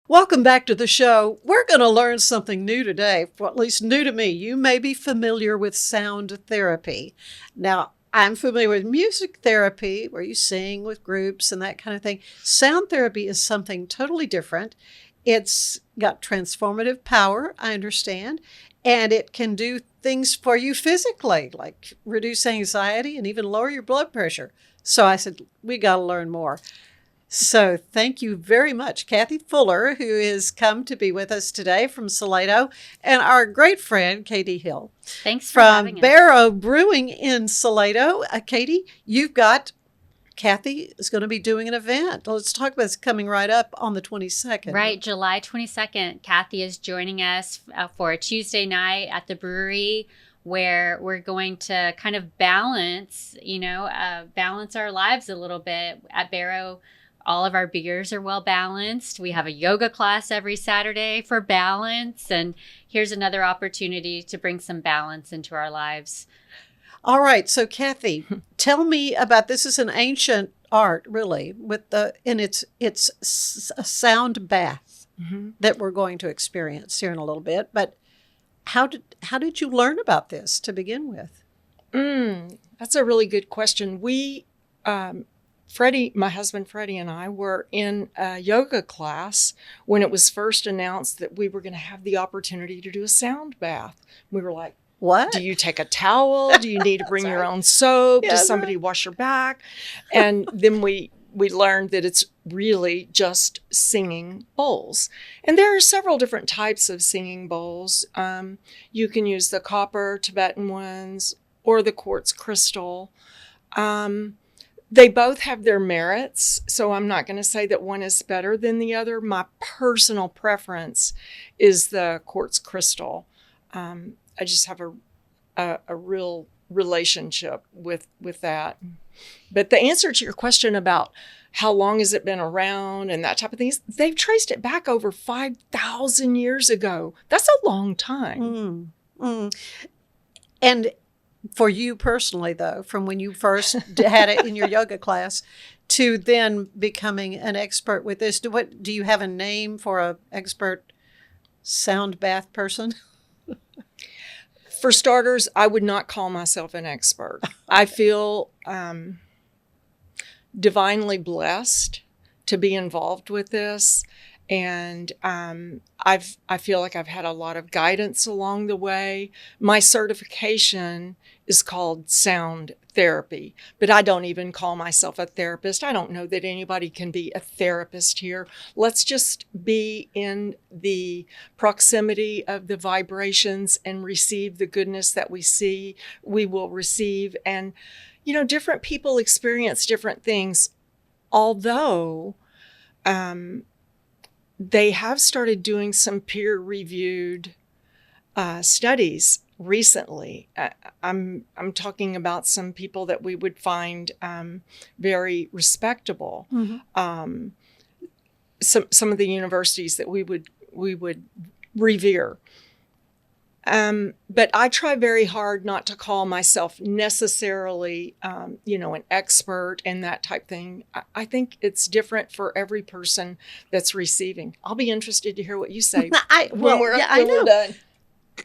Welcome back to the show. We're going to learn something new today, or at least new to me. You may be familiar with sound therapy. Now, I'm familiar with music therapy, where you sing with groups and that kind of thing. Sound therapy is something totally different. It's got transformative power, I understand, and it can do things for you physically, like reduce anxiety and even lower your blood pressure. So I said, we got to learn more. So thank you very much, Kathie Fuller, who has come to be with us today from Salado, and our great friend, Katie Hill. Thanks for having From us. Barrow Brewing in Salado. Katie, Kathie is going to be doing an event. Let's talk about it's coming right up on the 22nd. Right, July 22nd. Kathie is joining us for a Tuesday night at the brewery where we're going to kind of balance our lives a little bit. At Barrow, all of our beers are well balanced. We have a yoga class every Saturday for balance. And here's another opportunity to bring some balance into our lives. All right. So, Kathie, tell me about this. Is an ancient art, really, it's a sound bath that we're going to experience here in a little bit. But how did you learn about this to begin with? That's a really good question. Freddie, my husband Freddie, and I were in a yoga class when it was first announced that we were going to have the opportunity to do a sound bath. We were like, what? Do you take a towel? Do you need to bring your own soap? Yeah, Does somebody wash your back? And then we learned that it's really just singing bowls. And there are several different types of singing bowls. You can use the copper Tibetan ones or the quartz crystal. They both have their merits, so I'm not going to say that one is better than the other. My personal preference is the quartz crystal. I just have a real relationship with that. But the answer to your question about how long has it been around and that type of thing, they've traced it back over 5,000 years ago. That's a long time. And for you personally, though, from when you first had it in your yoga class to then becoming an expert with this, do you have a name for an expert sound bath person? For starters, I would not call myself an expert. I feel divinely blessed to be involved with this. And I feel like I've had a lot of guidance along the way. My certification is called sound therapy, but I don't even call myself a therapist. I don't know that anybody can be a therapist here. Let's just be in the proximity of the vibrations and receive the goodness that we will receive. And, different people experience different things, although they have started doing some peer-reviewed studies recently. I'm talking about some people that we would find very respectable. Some of the universities that we would revere. But I try very hard not to call myself necessarily, an expert and that type thing. I think it's different for every person that's receiving. I'll be interested to hear what you say when we're done.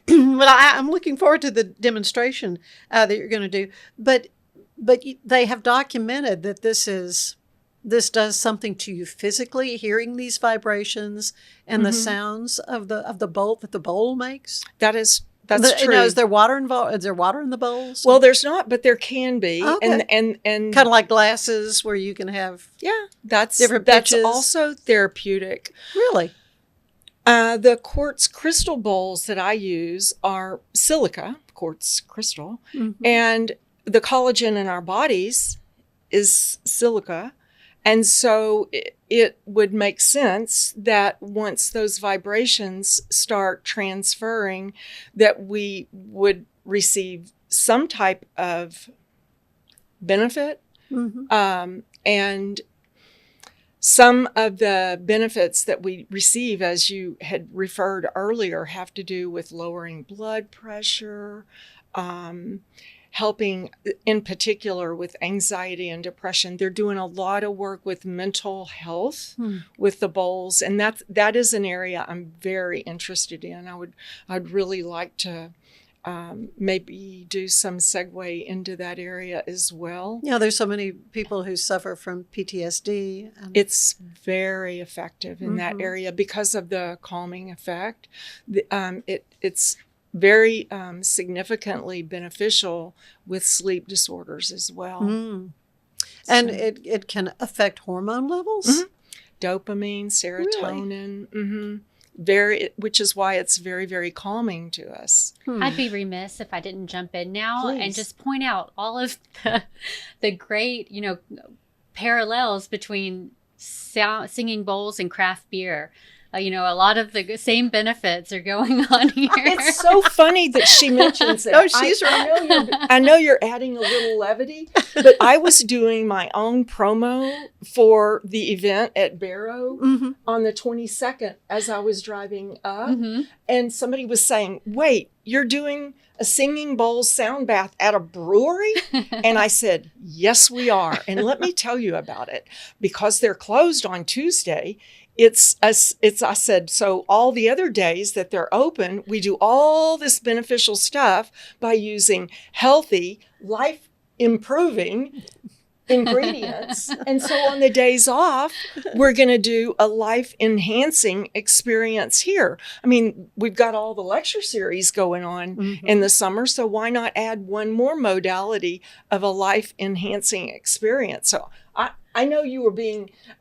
Well, I'm looking forward to the demonstration that you're going to do. But they have documented that this does something to you physically, hearing these vibrations and the sounds of the bowl that the bowl makes. That's true. Is there water involved? Is there water in the bowls? Well, there's not, but there can be. Okay. And kind of like glasses where you can have that's different pitches. That's also therapeutic. Really? The quartz crystal bowls that I use are silica, quartz crystal, and the collagen in our bodies is silica. And so it would make sense that once those vibrations start transferring, that we would receive some type of benefit. And some of the benefits that we receive, as you had referred earlier, have to do with lowering blood pressure, helping in particular with anxiety and depression. They're doing a lot of work with mental health with the bowls. And that is an area I'm very interested in. I'd really like to maybe do some segue into that area as well. Yeah, there's so many people who suffer from PTSD. It's very effective in that area because of the calming effect. It's very significantly beneficial with sleep disorders as well. And it can affect hormone levels? Dopamine, serotonin. Really? Which is why it's very, very calming to us. I'd be remiss if I didn't jump in now Please. and just point out all of the great, parallels between singing bowls and craft beer. A lot of the same benefits are going on here. It's so funny that she mentions it. No, she's right. I know you're adding a little levity, but I was doing my own promo for the event at Barrow on the 22nd as I was driving up, and somebody was saying, "Wait, you're doing a singing bowl sound bath at a brewery?" And I said, "Yes, we are. And let me tell you about it. Because they're closed on Tuesday, I said, so all the other days that they're open, we do all this beneficial stuff by using healthy, life improving ingredients. And so on the days off, we're going to do a life enhancing experience here. I mean, we've got all the lecture series going on in the summer. So why not add one more modality of a life enhancing experience? So I know you were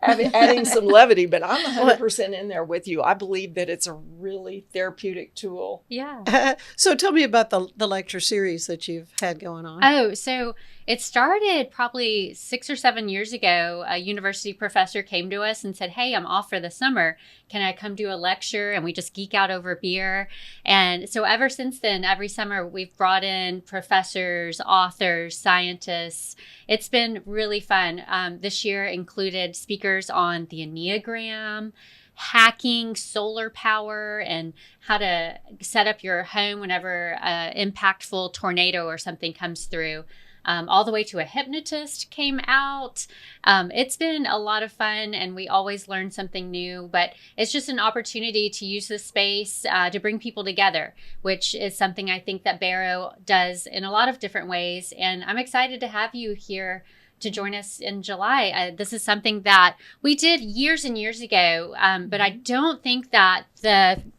adding some levity, but I'm 100% in there with you. I believe that it's a really therapeutic tool. Yeah. So tell me about the lecture series that you've had going on. Oh, so it started probably 6 or 7 years ago. A university professor came to us and said, "Hey, I'm off for the summer. Can I come do a lecture?" And we just geek out over beer. And so ever since then, every summer we've brought in professors, authors, scientists. It's been really fun. This year included speakers on the Enneagram, hacking solar power, and how to set up your home whenever an impactful tornado or something comes through. All the way to a hypnotist came out. It's been a lot of fun, and we always learn something new, but it's just an opportunity to use this space to bring people together, which is something I think that Barrow does in a lot of different ways. And I'm excited to have you here to join us in July. This is something that we did years and years ago, but I don't think that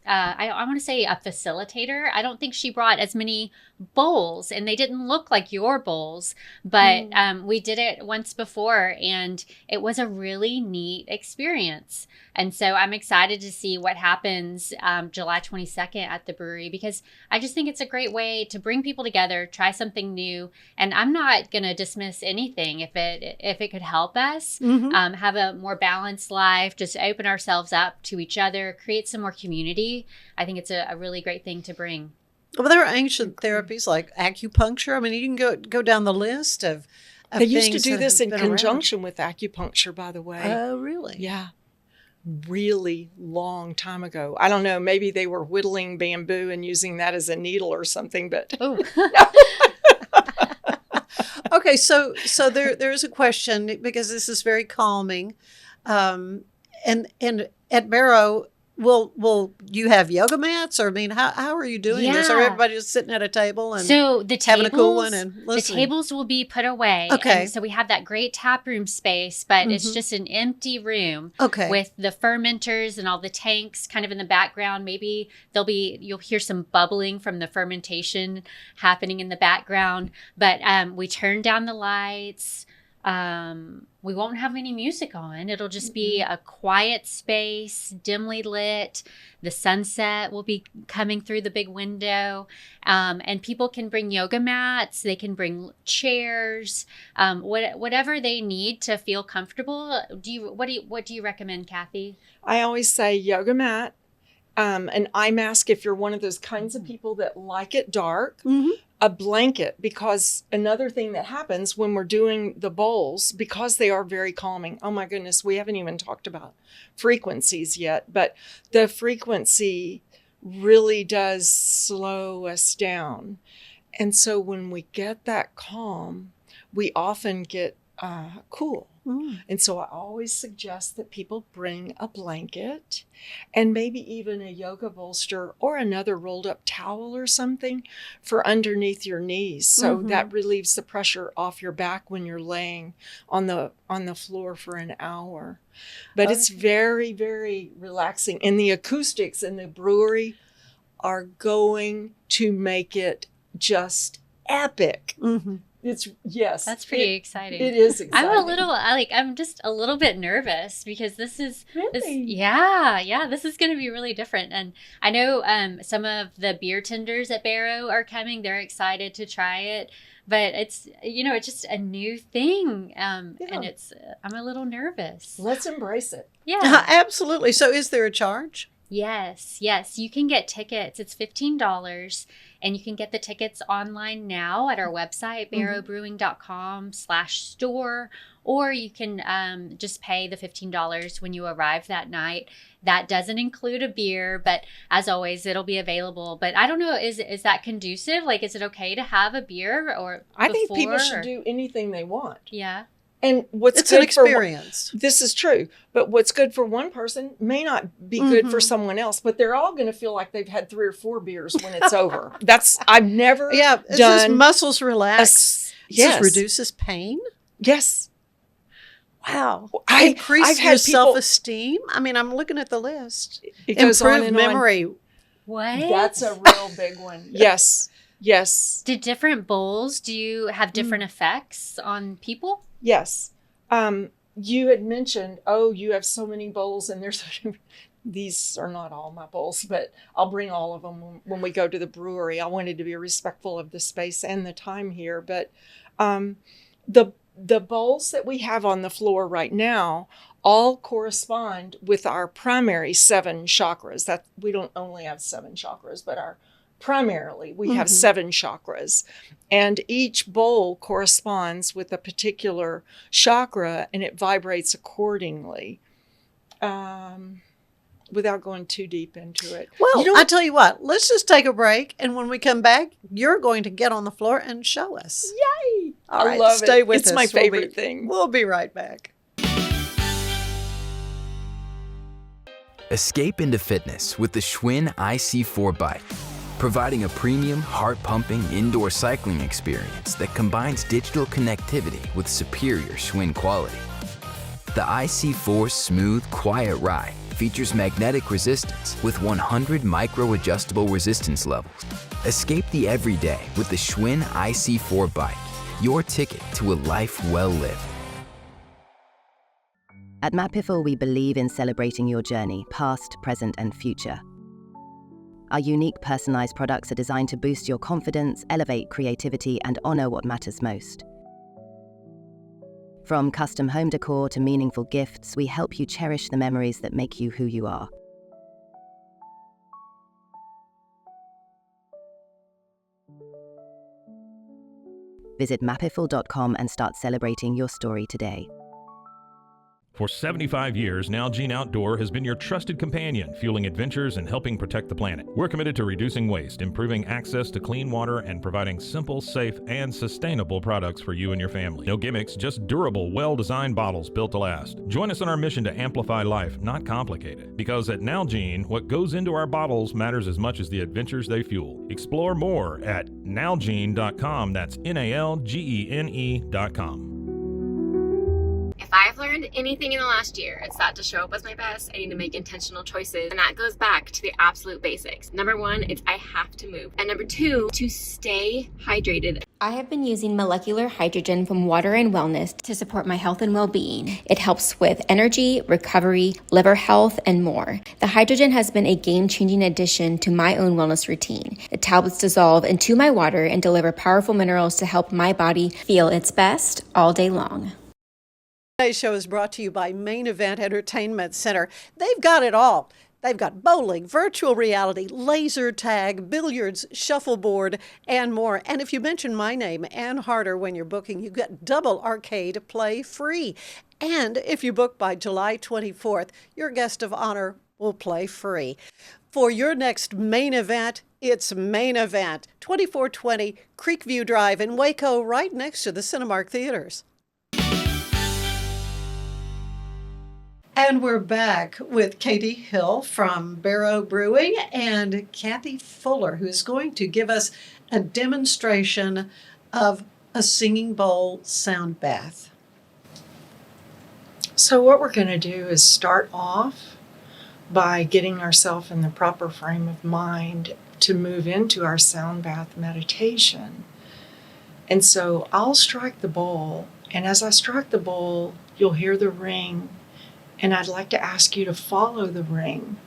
I want to say a facilitator, I don't think she brought as many bowls, and they didn't look like your bowls, but we did it once before, and it was a really neat experience. And so I'm excited to see what happens July 22nd at the brewery, because I just think it's a great way to bring people together, try something new. And I'm not going to dismiss anything if it could help us have a more balanced life, just open ourselves up to each other, create some more community. I think it's a really great thing to bring. Well, there are ancient therapies like acupuncture. I mean, you can go down the list of They used to things do that this have in been conjunction with acupuncture, by the way. Oh, really? Yeah. Really long time ago. I don't know, maybe they were whittling bamboo and using that as a needle or something, but Oh. Okay, so there's a question, because this is very calming. And at Barrow, will you have yoga mats, or I mean, how are you doing this? Or Yeah. everybody just sitting at a table and So the having a cool tables- one and The listening? tables will be put away. Okay. And so we have that great tap room space, but it's just an empty room Okay. with the fermenters and all the tanks kind of in the background. Maybe you'll hear some bubbling from the fermentation happening in the background. But we turn down the lights. We won't have any music on. It'll just be a quiet space, dimly lit. The sunset will be coming through the big window. And people can bring yoga mats. They can bring chairs, whatever they need to feel comfortable. What do you recommend, Kathie? I always say yoga mat, an eye mask if you're one of those kinds of people that like it dark, a blanket, because another thing that happens when we're doing the bowls, because they are very calming. Oh my goodness, we haven't even talked about frequencies yet, but the frequency really does slow us down. And so when we get that calm, we often get cool. And so I always suggest that people bring a blanket and maybe even a yoga bolster or another rolled up towel or something for underneath your knees. So that relieves the pressure off your back when you're laying on the floor for an hour. But it's very, very relaxing. And the acoustics in the brewery are going to make it just epic. That's pretty exciting. It is exciting. I'm just a little bit nervous because this is Really? this is going to be really different. And I know some of the beer tenders at Barrow are coming. They're excited to try it, but it's it's just a new thing, and I'm a little nervous. Let's embrace it. Yeah, Absolutely. So is there a charge? Yes. You can get tickets. It's $15, and you can get the tickets online now at our website, barrowbrewing.com/store, or you can just pay the $15 when you arrive that night. That doesn't include a beer, but as always, it'll be available. But I don't know, is that conducive? Like, is it okay to have a beer or I think people should do anything they want. Yeah. And what's It's good an experience. this is true, but what's good for one person may not be good for someone else, but they're all going to feel like they've had 3 or 4 beers when it's over. I've never It's just muscles relax. Yes. This reduces pain. Yes. Wow. I've Increase had your people- self-esteem. I mean, I'm looking at the list. It goes on Improve and on. memory. What? That's a real big one. Yes. Do different bowls, do you have different effects on people? Yes. You had mentioned, you have so many bowls, and these are not all my bowls, but I'll bring all of them when we go to the brewery. I wanted to be respectful of the space and the time here, but the bowls that we have on the floor right now all correspond with our primary 7 chakras. That we don't only have 7 chakras, but primarily we have 7 chakras, and each bowl corresponds with a particular chakra, and it vibrates accordingly. Without going too deep into it. Well, I tell you what, let's just take a break, and when we come back, you're going to get on the floor and show us. Yay! All right, I love stay it. with It's us. my favorite thing. We'll be right back. Escape into fitness with the Schwinn IC4 bike, providing a premium, heart-pumping indoor cycling experience that combines digital connectivity with superior Schwinn quality. The IC4's smooth, quiet ride features magnetic resistance with 100 micro-adjustable resistance levels. Escape the everyday with the Schwinn IC4 bike, your ticket to a life well lived. At Matt Piffle, we believe in celebrating your journey, past, present, and future. Our unique personalized products are designed to boost your confidence, elevate creativity, and honor what matters most. From custom home decor to meaningful gifts, we help you cherish the memories that make you who you are. Visit mappiffle.com and start celebrating your story today. For 75 years, Nalgene Outdoor has been your trusted companion, fueling adventures and helping protect the planet. We're committed to reducing waste, improving access to clean water, and providing simple, safe, and sustainable products for you and your family. No gimmicks, just durable, well-designed bottles built to last. Join us in our mission to amplify life, not complicate it. Because at Nalgene, what goes into our bottles matters as much as the adventures they fuel. Explore more at nalgene.com. That's NALGENE.com. If I've learned anything in the last year, it's that to show up as my best, I need to make intentional choices. And that goes back to the absolute basics. Number 1, it's I have to move. And number 2, to stay hydrated. I have been using molecular hydrogen from Water and Wellness to support my health and well-being. It helps with energy, recovery, liver health, and more. The hydrogen has been a game-changing addition to my own wellness routine. The tablets dissolve into my water and deliver powerful minerals to help my body feel its best all day long. Today's show is brought to you by Main Event Entertainment Center. They've got it all. They've got bowling, virtual reality, laser tag, billiards, shuffleboard, and more. And if you mention my name, Ann Harder, when you're booking, you get double arcade play free. And if you book by July 24th, your guest of honor will play free. For your next main event, its main event, 2420 Creekview Drive in Waco, right next to the Cinemark Theaters. And we're back with Kathie Hill from Barrow Brewing and Kathie Fuller, who is going to give us a demonstration of a singing bowl sound bath. So what we're going to do is start off by getting ourselves in the proper frame of mind to move into our sound bath meditation. And so I'll strike the bowl, and as I strike the bowl, you'll hear the ring. And I'd like to ask you to follow the ring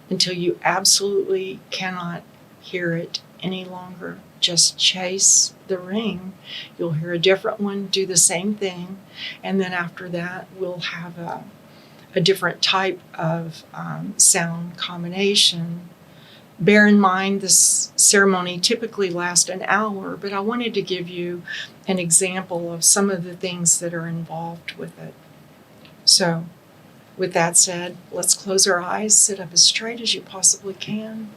until you absolutely cannot hear it any longer. Just chase the ring. You'll hear a different one do the same thing. And then after that, we'll have a different type of sound combination. Bear in mind, this ceremony typically lasts an hour, but I wanted to give you an example of some of the things that are involved with it. So, with that said, let's close our eyes, sit up as straight as you possibly can.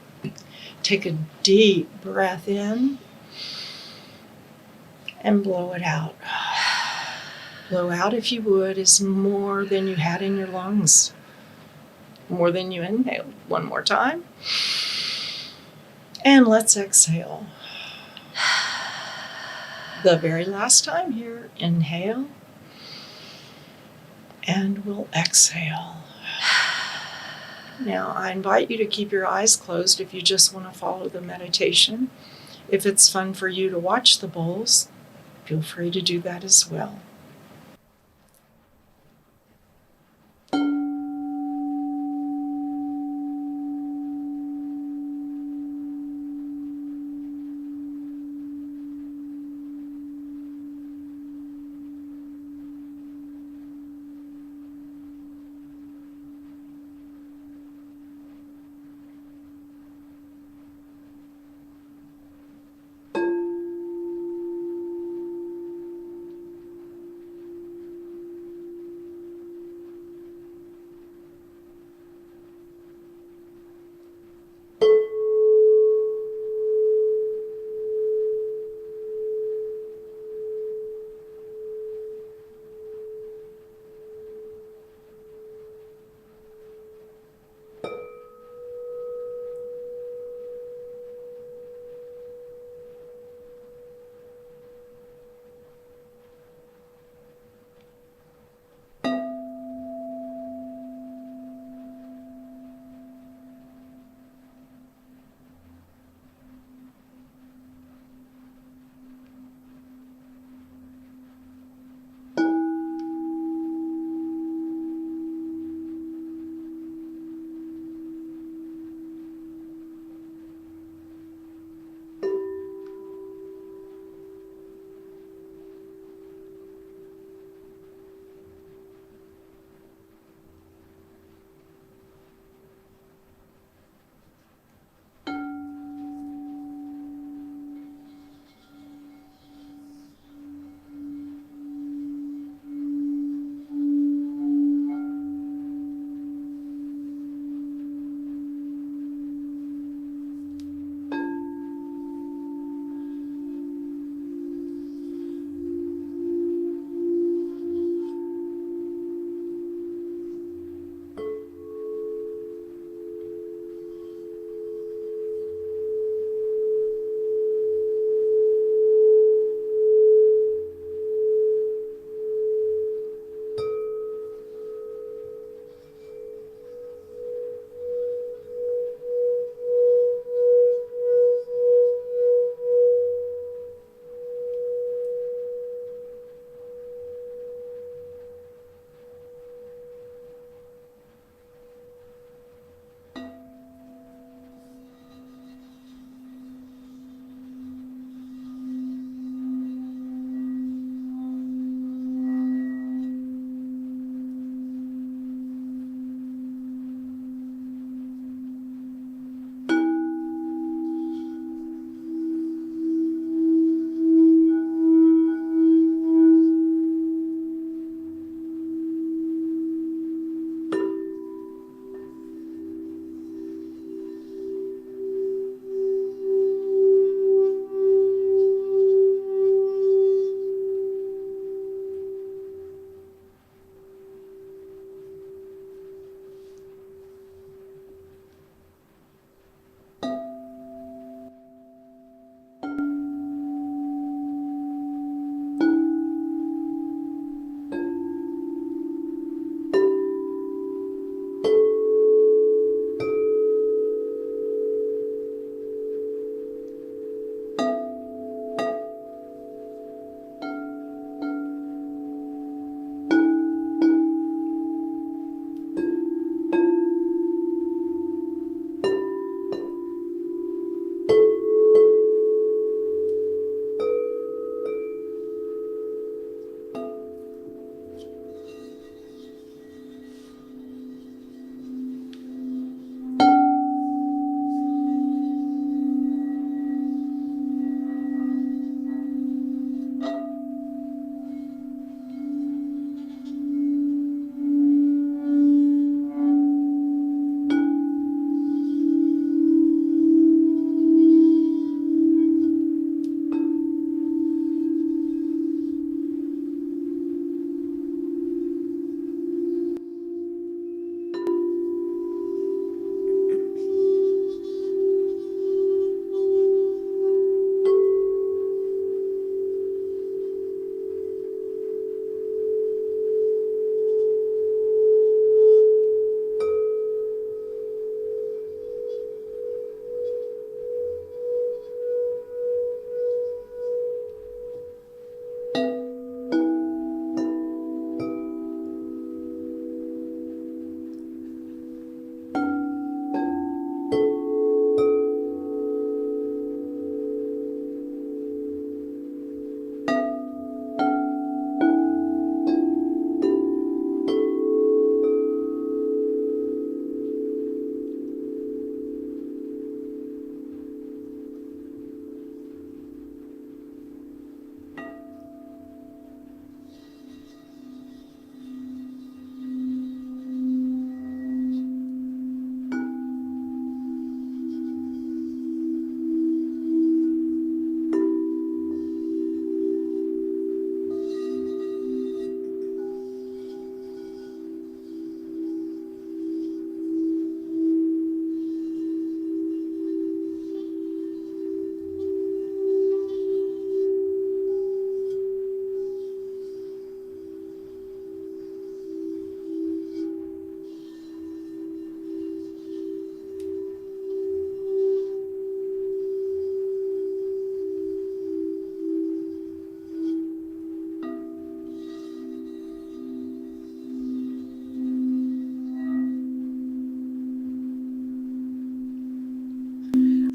Take a deep breath in and blow it out. Blow out, if you would, is more than you had in your lungs, more than you inhaled. One more time. And let's exhale. The very last time here, inhale. And we'll exhale. Now, I invite you to keep your eyes closed if you just want to follow the meditation. If it's fun for you to watch the bowls, feel free to do that as well.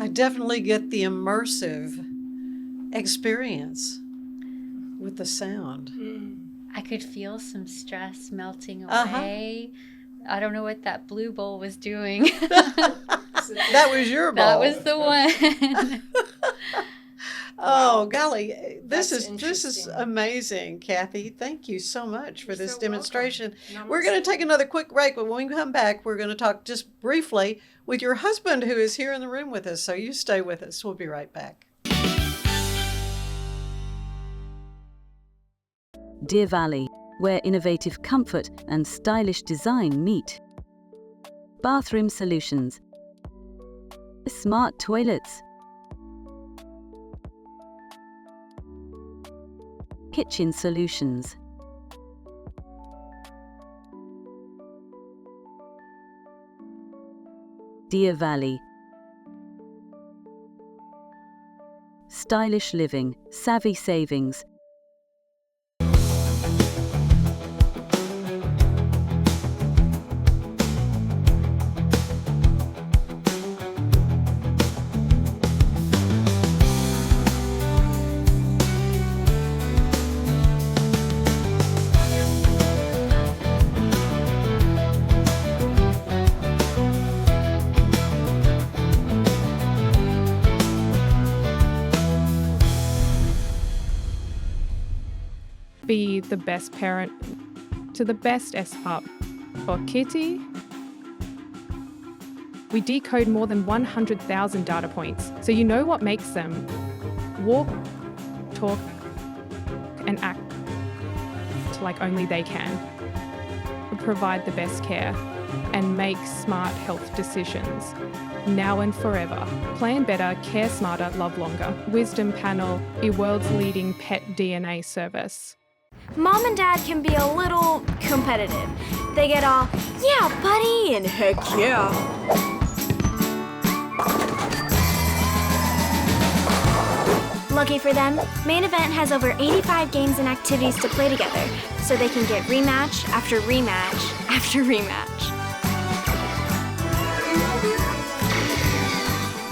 I definitely get the immersive experience with the sound. I could feel some stress melting Uh-huh. away. I don't know what that blue bowl was doing. That was your ball. That was the one. Oh, Wow. golly, this That's is interesting. amazing, Kathie. Thank you so much for You're this so demonstration. welcome. We're going to Namaste. take another quick break, but when we come back, we're going to talk just briefly with your husband who is here in the room with us. So you stay with us. We'll be right back. Deer Valley, where innovative comfort and stylish design meet. Bathroom solutions. Smart toilets. Kitchen solutions. Deer Valley. Stylish living, savvy savings. Be the best parent to the best S-Pup. For Kitty, we decode more than 100,000 data points, so you know what makes them walk, talk, and act like only they can. We provide the best care and make smart health decisions. Now and forever. Plan better, care smarter, love longer. Wisdom Panel, the world's leading pet DNA service. Mom and Dad can be a little competitive. They get all, yeah, buddy, and heck yeah. Lucky for them, Main Event has over 85 games and activities to play together, so they can get rematch after rematch after rematch.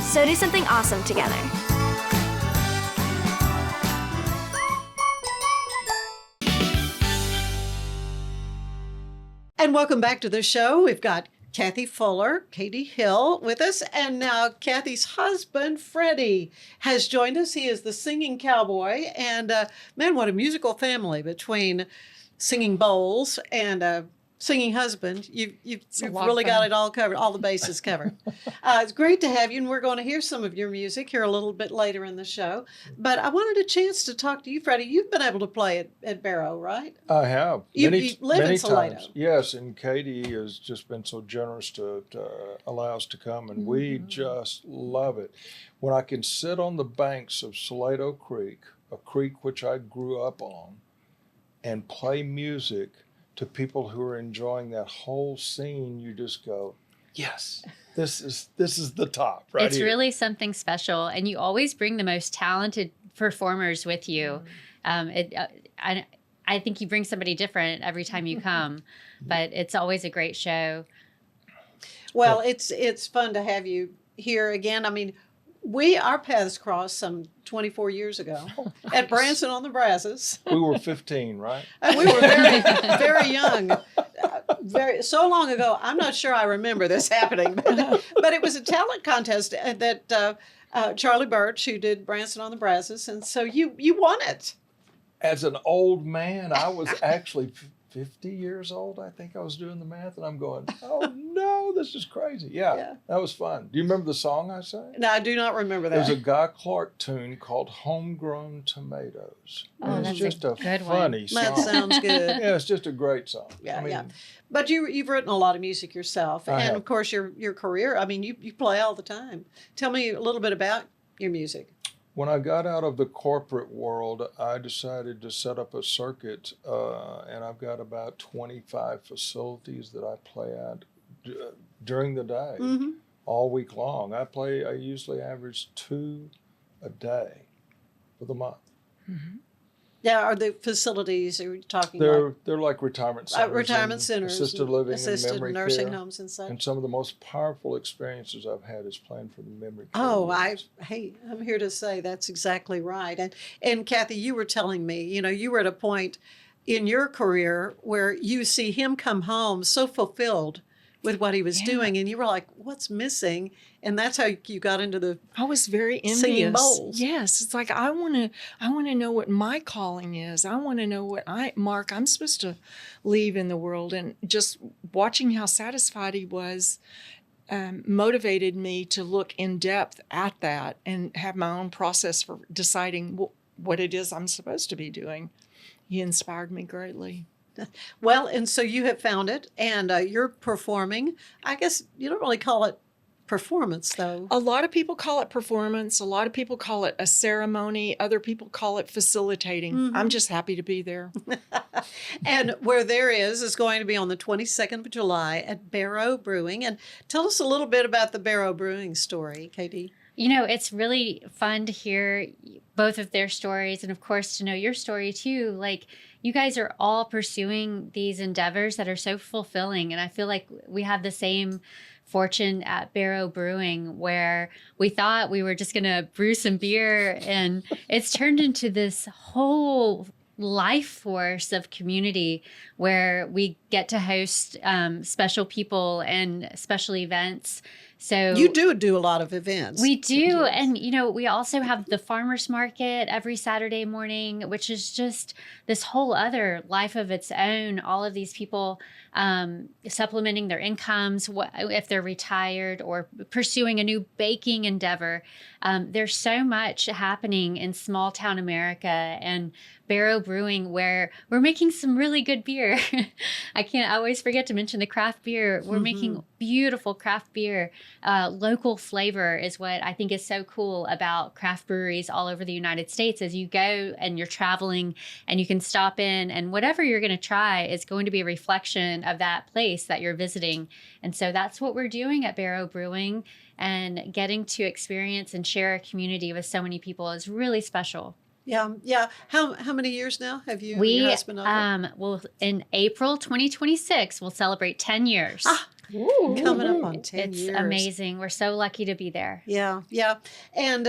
So do something awesome together. And welcome back to the show. We've got Kathie Fuller, Katie Hill with us, and now Kathie's husband, Freddie, has joined us. He is the singing cowboy, and man, what a musical family between singing bowls and singing husband. You've really got it all covered, all the bases covered. It's great to have you, and we're going to hear some of your music here a little bit later in the show. But I wanted a chance to talk to you, Freddie. You've been able to play at Barrow, right? I have. You many live in Salado. times. Yes, and Katie has just been so generous to allow us to come, and we just love it. When I can sit on the banks of Salado Creek, a creek which I grew up on, and play music to people who are enjoying that whole scene, you just go, yes, this is the top, right? It's here. really something special, and you always bring the most talented performers with you. I think you bring somebody different every time you come, but it's always a great show. Well, it's fun to have you here again. I mean, our paths crossed some 24 years ago at Branson on the Brazos. We were 15, right? We were very, very young. So long ago, I'm not sure I remember this happening, but it was a talent contest that Charlie Birch, who did Branson on the Brazos, and so you won it. As an old man, I was actually 50 years old. I think I was doing the math, and I'm going, oh no, this is crazy. Yeah, that was fun. Do you remember the song I sang? No, I do not remember that. There's a Guy Clark tune called Homegrown Tomatoes. Oh, it's that's just a a good funny song. That sounds good. Yeah, it's just a great song. Yeah. But you've written a lot of music yourself, I and have. of course your career. I mean, you play all the time. Tell me a little bit about your music. When I got out of the corporate world, I decided to set up a circuit, and I've got about 25 facilities that I play at during the day, all week long. I usually average 2 a day for the month. Yeah, are the facilities are you talking They're like retirement centers, retirement and centers, assisted living, assisted and memory nursing care. homes and such? And some of the most powerful experiences I've had is playing for the memory care. Oh, units. I'm here to say that's exactly right. And Kathie, you were telling me, you were at a point in your career where you see him come home so fulfilled with what he was doing, and you were like, what's missing? And that's how you got into the I was very singing envious. bowls. Yes, it's like I want to know what my calling is. I want to know what I'm supposed to leave in the world. And just watching how satisfied he was motivated me to look in depth at that and have my own process for deciding what it is I'm supposed to be doing. He inspired me greatly. Well, and so you have found it, and you're performing. I guess you don't really call it performance, though. A lot of people call it performance. A lot of people call it a ceremony. Other people call it facilitating. Mm-hmm. I'm just happy to be there. And where there is going to be on the 22nd of July at Barrow Brewing. And tell us a little bit about the Barrow Brewing story, Katie. It's really fun to hear both of their stories and, of course, to know your story, too. Like, you guys are all pursuing these endeavors that are so fulfilling. And I feel like we have the same fortune at Barrow Brewing, where we thought we were just going to brew some beer, and it's turned into this whole life force of community where we get to host special people and special events. So you do a lot of events. We do. Yes. And, we also have the farmers market every Saturday morning, which is just this whole other life of its own. All of these people supplementing their incomes, if they're retired or pursuing a new baking endeavor. There's so much happening in small town America and Barrow Brewing, where we're making some really good beer. I always forget to mention the craft beer. We're making beautiful craft beer. Local flavor is what I think is so cool about craft breweries all over the United States. As you go and you're traveling and you can stop in, and whatever you're going to try is going to be a reflection of that place that you're visiting. And so that's what we're doing at Barrow Brewing, and getting to experience and share a community with so many people is really special. Yeah. How many years now have you and your husband on it? Well, in April 2026, we'll celebrate 10 years. Coming up on 10 years. It's amazing. We're so lucky to be there. Yeah. And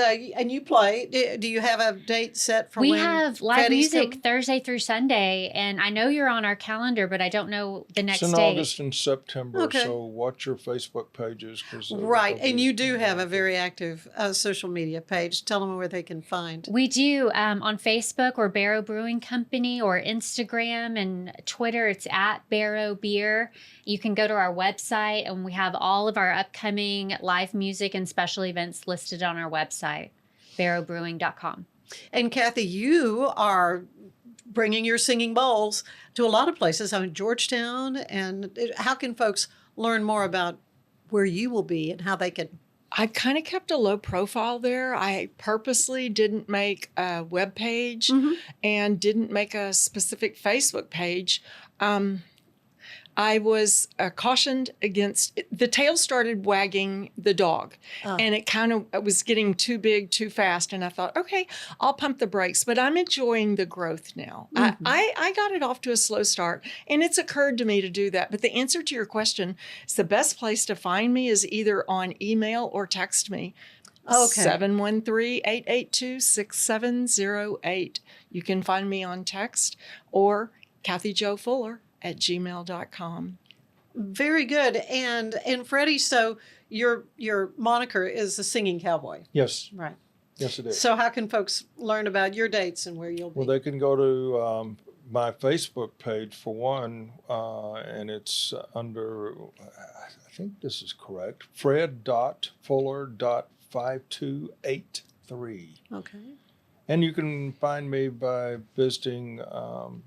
you play. Do you have a date set for when we have live Freddie's music coming? Thursday through Sunday, and I know you're on our calendar, but I don't know the next It's in date. August and September, Okay. so watch your Facebook pages. Right, and you do have a very active social media page. Tell them where they can find. We do on Facebook, or Barrow Brewing Company, or Instagram and Twitter. It's at Barrow Beer. You can go to our website, and we have all of our upcoming live music and special events listed on our website, barrowbrewing.com. And Kathie, you are bringing your singing bowls to a lot of places. Georgetown. And how can folks learn more about where you will be and how they can? I kind of kept a low profile there. I purposely didn't make a web page and didn't make a specific Facebook page. I was cautioned against the tail started wagging the dog, and it was getting too big too fast. And I thought, okay, I'll pump the brakes, but I'm enjoying the growth now. I got it off to a slow start, and it's occurred to me to do that. But the answer to your question is the best place to find me is either on email or text me. Okay. 713-882-6708. You can find me on text, or KathieJoFuller@gmail.com. Very good. And Freddie, so your moniker is the Singing Cowboy. Yes. Right. Yes, it is. So how can folks learn about your dates and where you'll be? Well, they can go to my Facebook page for one, and it's under, I think this is correct, fred.fuller.5283. Okay. And you can find me by visiting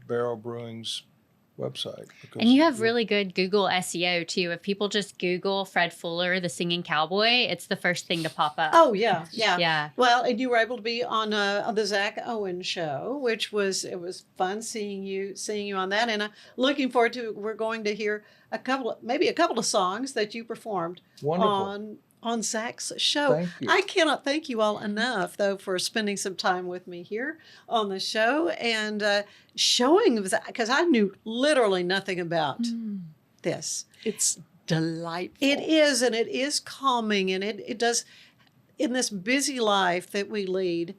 Barrow Brewing's website. And you have really good Google SEO too. If people just Google Fred Fuller, the Singing Cowboy, it's the first thing to pop up. Oh, yeah. Yeah. Well, and you were able to be on the Zach Owen show, which was fun seeing you on that. And looking forward to, we're going to hear maybe a couple of songs that you performed Wonderful. on on Zach's show. Thank you. I cannot thank you all enough, though, for spending some time with me here on the show and showing, because I knew literally nothing about this. It's delightful. It is, and it is calming, and it does, in this busy life that we lead,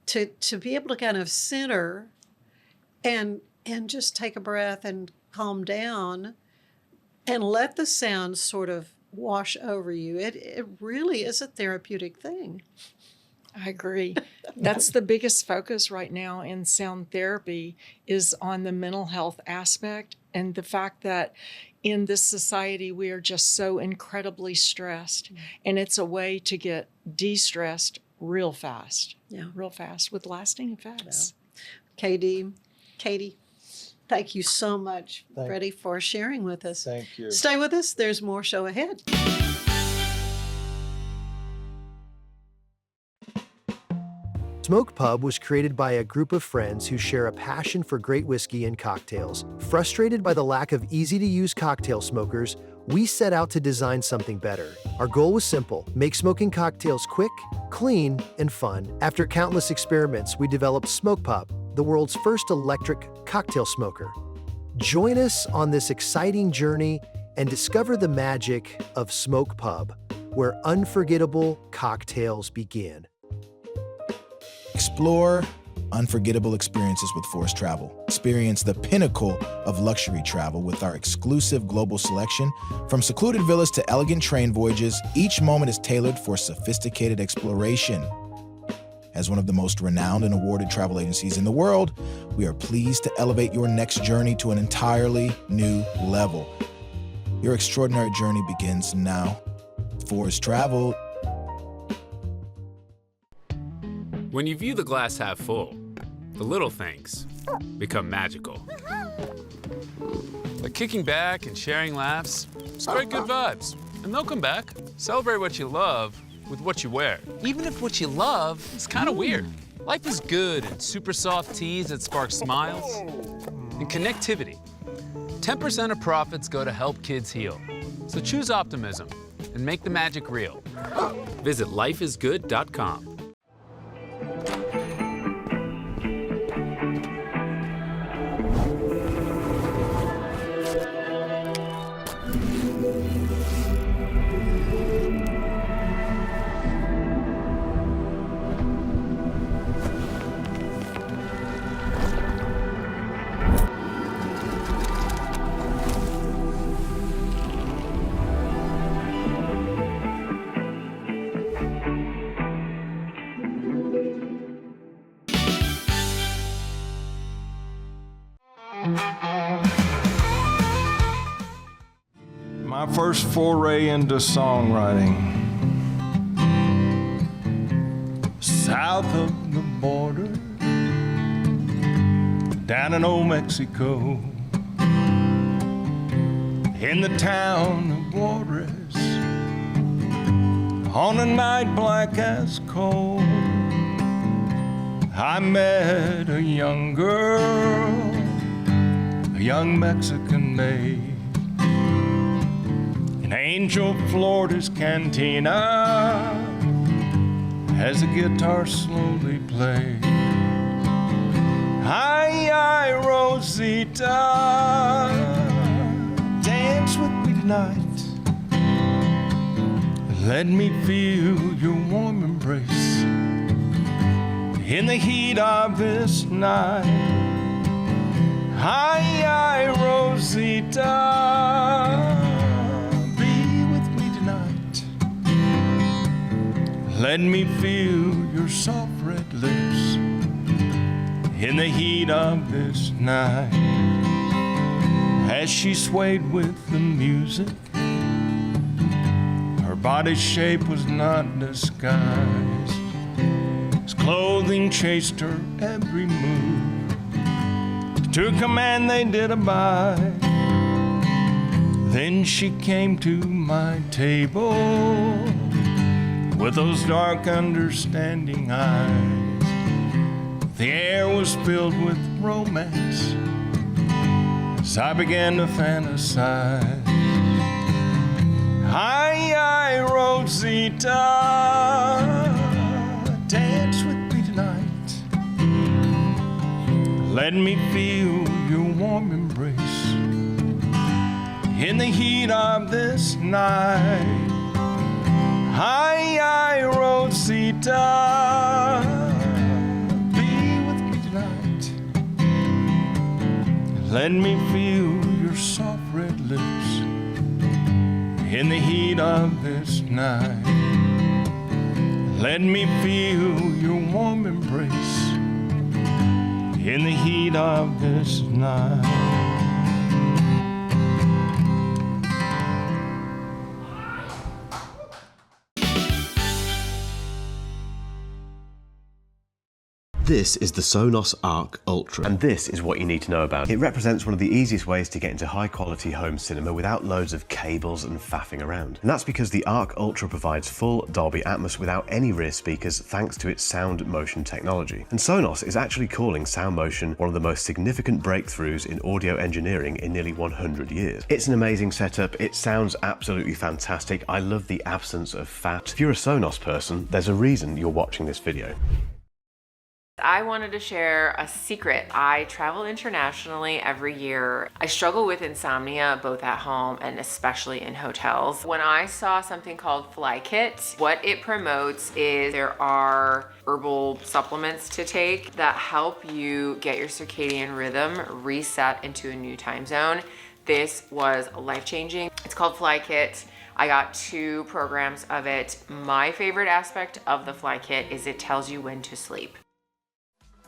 to be able to kind of center and just take a breath and calm down and let the sound sort of wash over you. It really is a therapeutic thing. I agree. That's the biggest focus right now in sound therapy is on the mental health aspect and the fact that in this society we are just so incredibly stressed, and it's a way to get de-stressed real fast. Yeah. Real fast with lasting effects. Katie, thank you so much, Freddie, for sharing with us. Thank you. Stay with us. There's more show ahead. Smoke Pub was created by a group of friends who share a passion for great whiskey and cocktails. Frustrated by the lack of easy-to-use cocktail smokers, we set out to design something better. Our goal was simple: make smoking cocktails quick, clean, and fun. After countless experiments, we developed Smoke Pub, the world's first electric cocktail smoker. Join us on this exciting journey and discover the magic of Smoke Pub, where unforgettable cocktails begin. Explore unforgettable experiences with Forced Travel. Experience the pinnacle of luxury travel with our exclusive global selection. From secluded villas to elegant train voyages, each moment is tailored for sophisticated exploration. As one of the most renowned and awarded travel agencies in the world, we are pleased to elevate your next journey to an entirely new level. Your extraordinary journey begins now. Forced Travel. When you view the glass half full, the little things become magical. Like kicking back and sharing laughs, spread good vibes, and they'll come back. Celebrate what you love with what you wear, even if what you love is kind of weird. Life is good in super soft tees that spark smiles and connectivity. 10% of profits go to help kids heal. So choose optimism and make the magic real. Visit lifeisgood.com. My first foray into songwriting. South of the border, down in old Mexico, in the town of Juarez, on a night black as coal, I met a young girl, a young Mexican maid, in Angel, Florida's cantina, as the guitar slowly played. Ay, ay, Rosita, dance with me tonight. Let me feel your warm embrace in the heat of this night. Ay, ay, Rosita, let me feel your soft red lips in the heat of this night. As she swayed with the music, her body shape was not disguised. His clothing chased her every move. To command they did abide. Then she came to my table with those dark, understanding eyes. The air was filled with romance as I began to fantasize. Ay, Hi, Rosita, dance with me tonight. Let me feel your warm embrace in the heat of this night. Hi, Rosita, be with me tonight. Let me feel your soft red lips in the heat of this night. Let me feel your warm embrace in the heat of this night. This is the Sonos Arc Ultra, and this is what you need to know about. It represents one of the easiest ways to get into high quality home cinema without loads of cables and faffing around. And that's because the Arc Ultra provides full Dolby Atmos without any rear speakers thanks to its sound motion technology. And Sonos is actually calling sound motion one of the most significant breakthroughs in audio engineering in nearly 100 years. It's an amazing setup, it sounds absolutely fantastic. I love the absence of fat. If you're a Sonos person, there's a reason you're watching this video. I wanted to share a secret. I travel internationally every year. I struggle with insomnia both at home and especially in hotels. When I saw something called Fly Kit, what it promotes is there are herbal supplements to take that help you get your circadian rhythm reset into a new time zone. This was life-changing. It's called Fly Kit. I got 2 programs of it. My favorite aspect of the Fly Kit is it tells you when to sleep.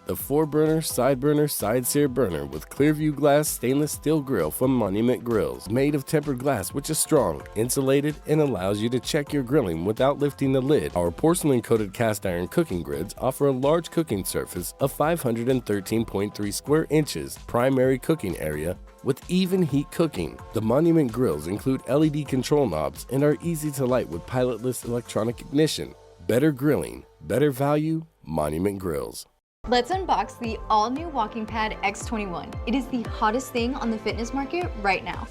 The 4-burner, side-burner, side-sear burner with Clearview glass stainless steel grill from Monument Grills. Made of tempered glass, which is strong, insulated, and allows you to check your grilling without lifting the lid. Our porcelain-coated cast iron cooking grids offer a large cooking surface of 513.3 square inches, primary cooking area, with even heat cooking. The Monument Grills include LED control knobs and are easy to light with pilotless electronic ignition. Better grilling, better value, Monument Grills. Let's unbox the all-new Walking Pad X21. It is the hottest thing on the fitness market right now.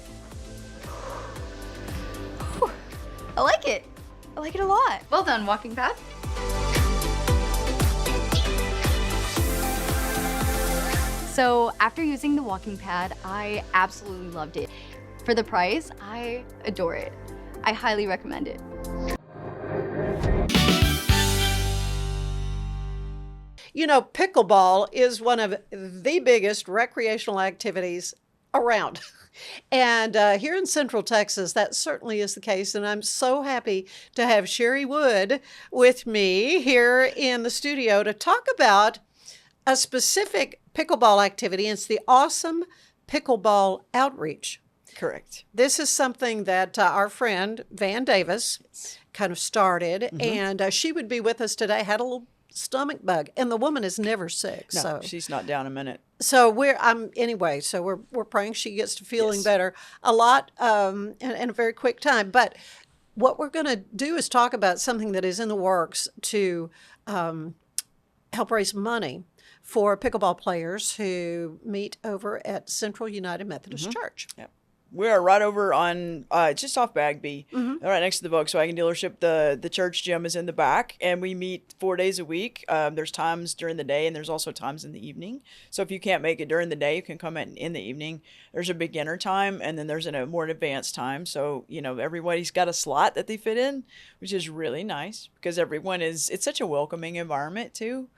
Whew. I like it. I like it a lot. Well done, Walking Pad. So after using the Walking Pad, I absolutely loved it. For the price, I adore it. I highly recommend it. You know, pickleball is one of the biggest recreational activities around. And here in Central Texas, that certainly is the case. And I'm so happy to have Sherry Wood with me here in the studio to talk about a specific pickleball activity. It's the Awesome Pickleball Outreach. Correct. This is something that our friend Van Davis kind of started, and she would be with us today, had a little stomach bug, and the woman is never sick. No, so she's not down a minute. So we're praying she gets to feeling better a lot in a very quick time. But what we're going to do is talk about something that is in the works to help raise money for pickleball players who meet over at Central United Methodist Church. Yep. We're right over on, just off Bagby, right next to the Volkswagen dealership. The church gym is in the back, and we meet 4 days a week. There's times during the day, and there's also times in the evening. So if you can't make it during the day, you can come in the evening. There's a beginner time, and then there's a more advanced time. So, you know, everybody's got a slot that they fit in, which is really nice because it's such a welcoming environment too.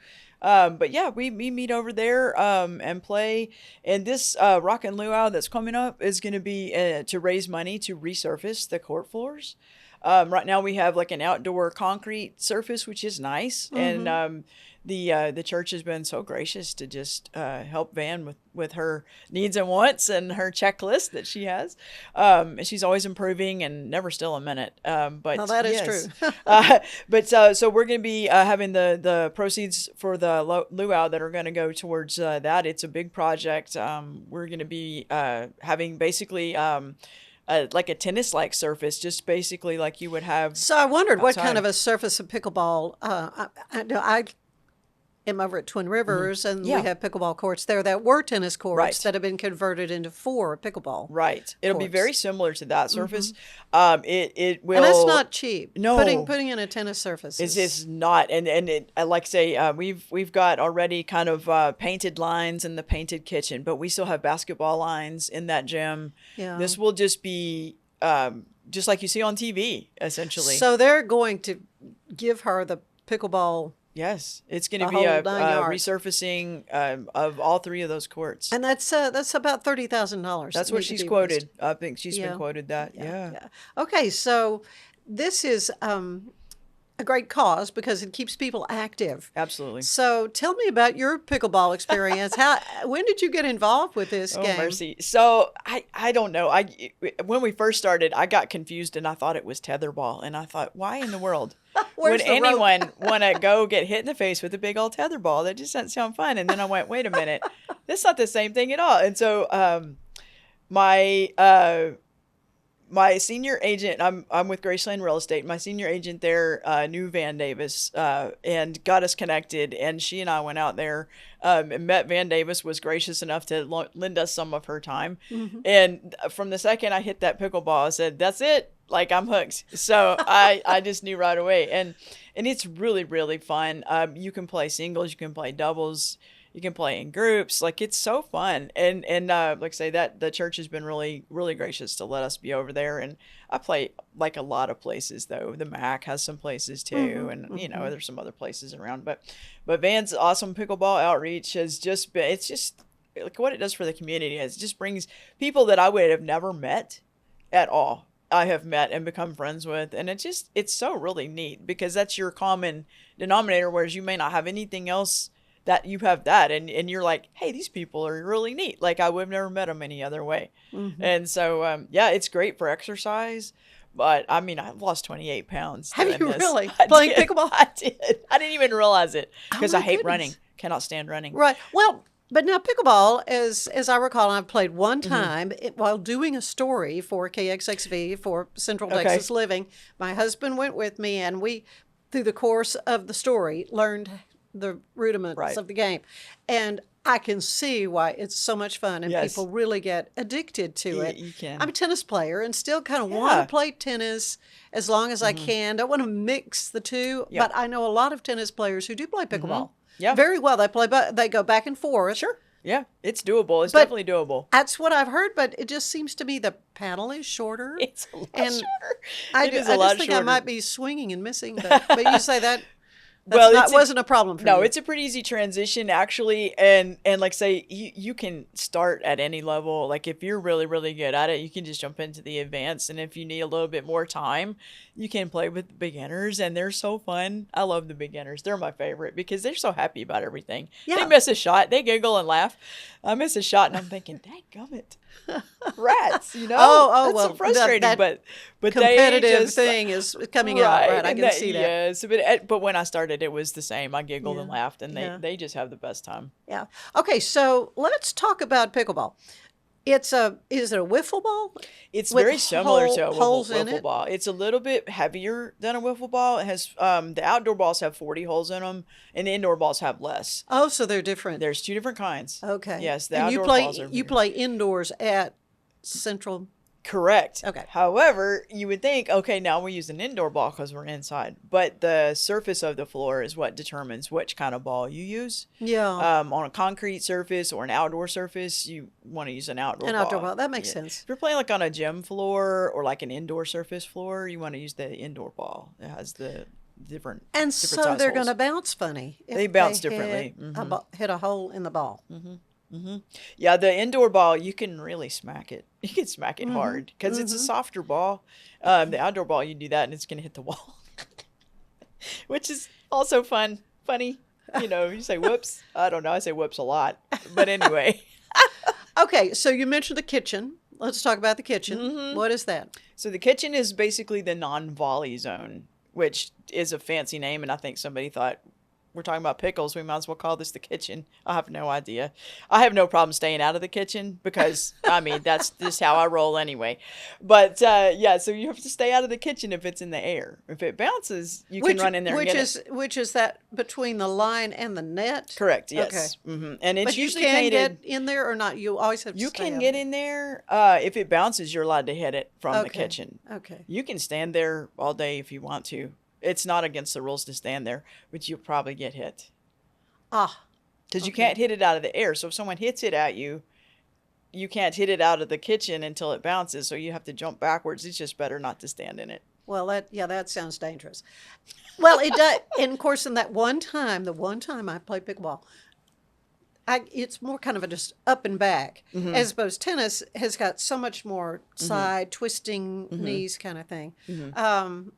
But yeah, we meet over there and play. And this Rock and Luau that's coming up is going to be to raise money to resurface the court floors. Right now we have like an outdoor concrete surface, which is nice. And the church has been so gracious to just help Van with her needs and wants and her checklist that she has. And she's always improving and never still a minute. But well, that is true. But so we're going to be having the proceeds for the luau that are going to go towards that. It's a big project. We're going to be having basically like a tennis-like surface, just basically like you would have. So I wondered outside. what kind of a surface of pickleball. am over at Twin Rivers, and Yeah. we have pickleball courts there that were tennis courts Right. that have been converted into 4 pickleball. Right. It'll be courts. very similar to that surface. It will. And that's not cheap. No. Putting in a tennis surface It's not, and it, I like to say, we've got already kind of painted lines in the painted kitchen, but we still have basketball lines in that gym. Yeah. This will just be just like you see on TV, essentially. So they're going to give her the pickleball. Yes, it's going to The be a whole 9 yards. resurfacing of all 3 of those courts. And that's about $30,000. That's what she's quoted. I think she's been quoted that. Yeah. Okay, so this is a great cause because it keeps people active. Absolutely. So tell me about your pickleball experience. When did you get involved with this game? Mercy. So I don't know. When we first started, I got confused and I thought it was tetherball, and I thought, why in the world would anyone want to go get hit in the face with a big old tetherball? That just doesn't sound fun. And then I went, wait a minute, that's not the same thing at all. And so my senior agent, I'm with Graceland Real Estate. My senior agent there knew Van Davis and got us connected. And she and I went out there and met Van Davis, was gracious enough to lend us some of her time. Mm-hmm. And from the second I hit that pickleball, I said, that's it. Like, I'm hooked. So I just knew right away. And it's really, really fun. You can play singles, you can play doubles, you can play in groups. Like, it's so fun. And like I say, that the church has been really, really gracious to let us be over there. And I play like a lot of places, though. The MAC has some places too. Mm-hmm, and, you know, there's some other places around. But Van's awesome pickleball outreach has just been, it's just like what it does for the community is it just brings people that I would have never met at all. I have met and become friends with. And it's so really neat because that's your common denominator, whereas you may not have anything else that you have that. And you're like, hey, these people are really neat. Like, I would have never met them any other way. Mm-hmm. And so, yeah, it's great for exercise. But I mean, I've lost 28 pounds. Have you this. really? Playing pickleball? I did. I didn't even realize it because I hate running. Cannot stand running. Right. Well, but now pickleball, as I recall, I've played one time while doing a story for KXXV for Central Texas Living. My husband went with me, and we, through the course of the story, learned the rudiments of the game. And I can see why it's so much fun, and people really get addicted to it. You can. I'm a tennis player and still kind of want to play tennis as long as I can. Don't want to mix the two, but I know a lot of tennis players who do play pickleball. Yeah, very well. They go back and forth. Sure. Yeah, it's doable. It's definitely doable. That's what I've heard, but it just seems to me the paddle is shorter. It's a lot shorter. I just think I might be swinging and missing, but you say that. Wasn't a problem for you. No, it's a pretty easy transition, actually. And like say, you can start at any level. Like, if you're really, really good at it, you can just jump into the advanced. And if you need a little bit more time, you can play with the beginners. And they're so fun. I love the beginners. They're my favorite because they're so happy about everything. Yeah. They miss a shot, they giggle and laugh. I miss a shot and I'm thinking, dadgummit. Rats, you know? That's well, so frustrating. But competitive thing is coming out, right? I can see that. Yes, but when I started, it was the same. I giggled and laughed, and they just have the best time. Yeah. Okay, so let's talk about pickleball. Is it a wiffle ball? It's very similar to a wiffle ball. It's a little bit heavier than a wiffle ball. It has the outdoor balls have 40 holes in them, and the indoor balls have less. Oh, so they're different. There's 2 different kinds. Okay. Yes, the outdoor balls are. You play indoors at Central. Correct. Okay. However, you would think, okay, now we use an indoor ball because we're inside, but the surface of the floor is what determines which kind of ball you use. Yeah. On a concrete surface or an outdoor surface, you want to use an outdoor ball. An outdoor ball. That makes sense. If you're playing like on a gym floor or like an indoor surface floor, you want to use the indoor ball. It has the different. And so they're going to bounce funny. They bounce differently. Hit a hole in the ball. Mm-hmm. Mm-hmm. Yeah, the indoor ball, you can really smack it. You can smack it hard because it's a softer ball. The outdoor ball, you do that and it's going to hit the wall, which is also funny. You know, you say whoops. I don't know. I say whoops a lot. But anyway. Okay, so you mentioned the kitchen. Let's talk about the kitchen. Mm-hmm. What is that? So the kitchen is basically the non-volley zone, which is a fancy name. And I think somebody thought, we're talking about pickles, we might as well call this the kitchen. I have no idea. I have no problem staying out of the kitchen because, I mean, that's just how I roll anyway. But, yeah, so you have to stay out of the kitchen if it's in the air. If it bounces, you can run in there and get it. Which is that between the line and the net? Correct, yes. Okay. Mm-hmm. And it's but you usually can painted. get in there or not? You always have to You stay can out get of it. in there. If it bounces, you're allowed to hit it from the Okay. kitchen. Okay. You can stand there all day if you want to. It's not against the rules to stand there, but you'll probably get hit. Because you can't hit it out of the air. So if someone hits it at you, you can't hit it out of the kitchen until it bounces. So you have to jump backwards. It's just better not to stand in it. Well, that sounds dangerous. Well, it does. And of course, in that the one time I played pickleball, it's more kind of a just up and back, Mhm. as opposed tennis has got so much more Mhm. side twisting Mhm. knees kind of thing. Mhm.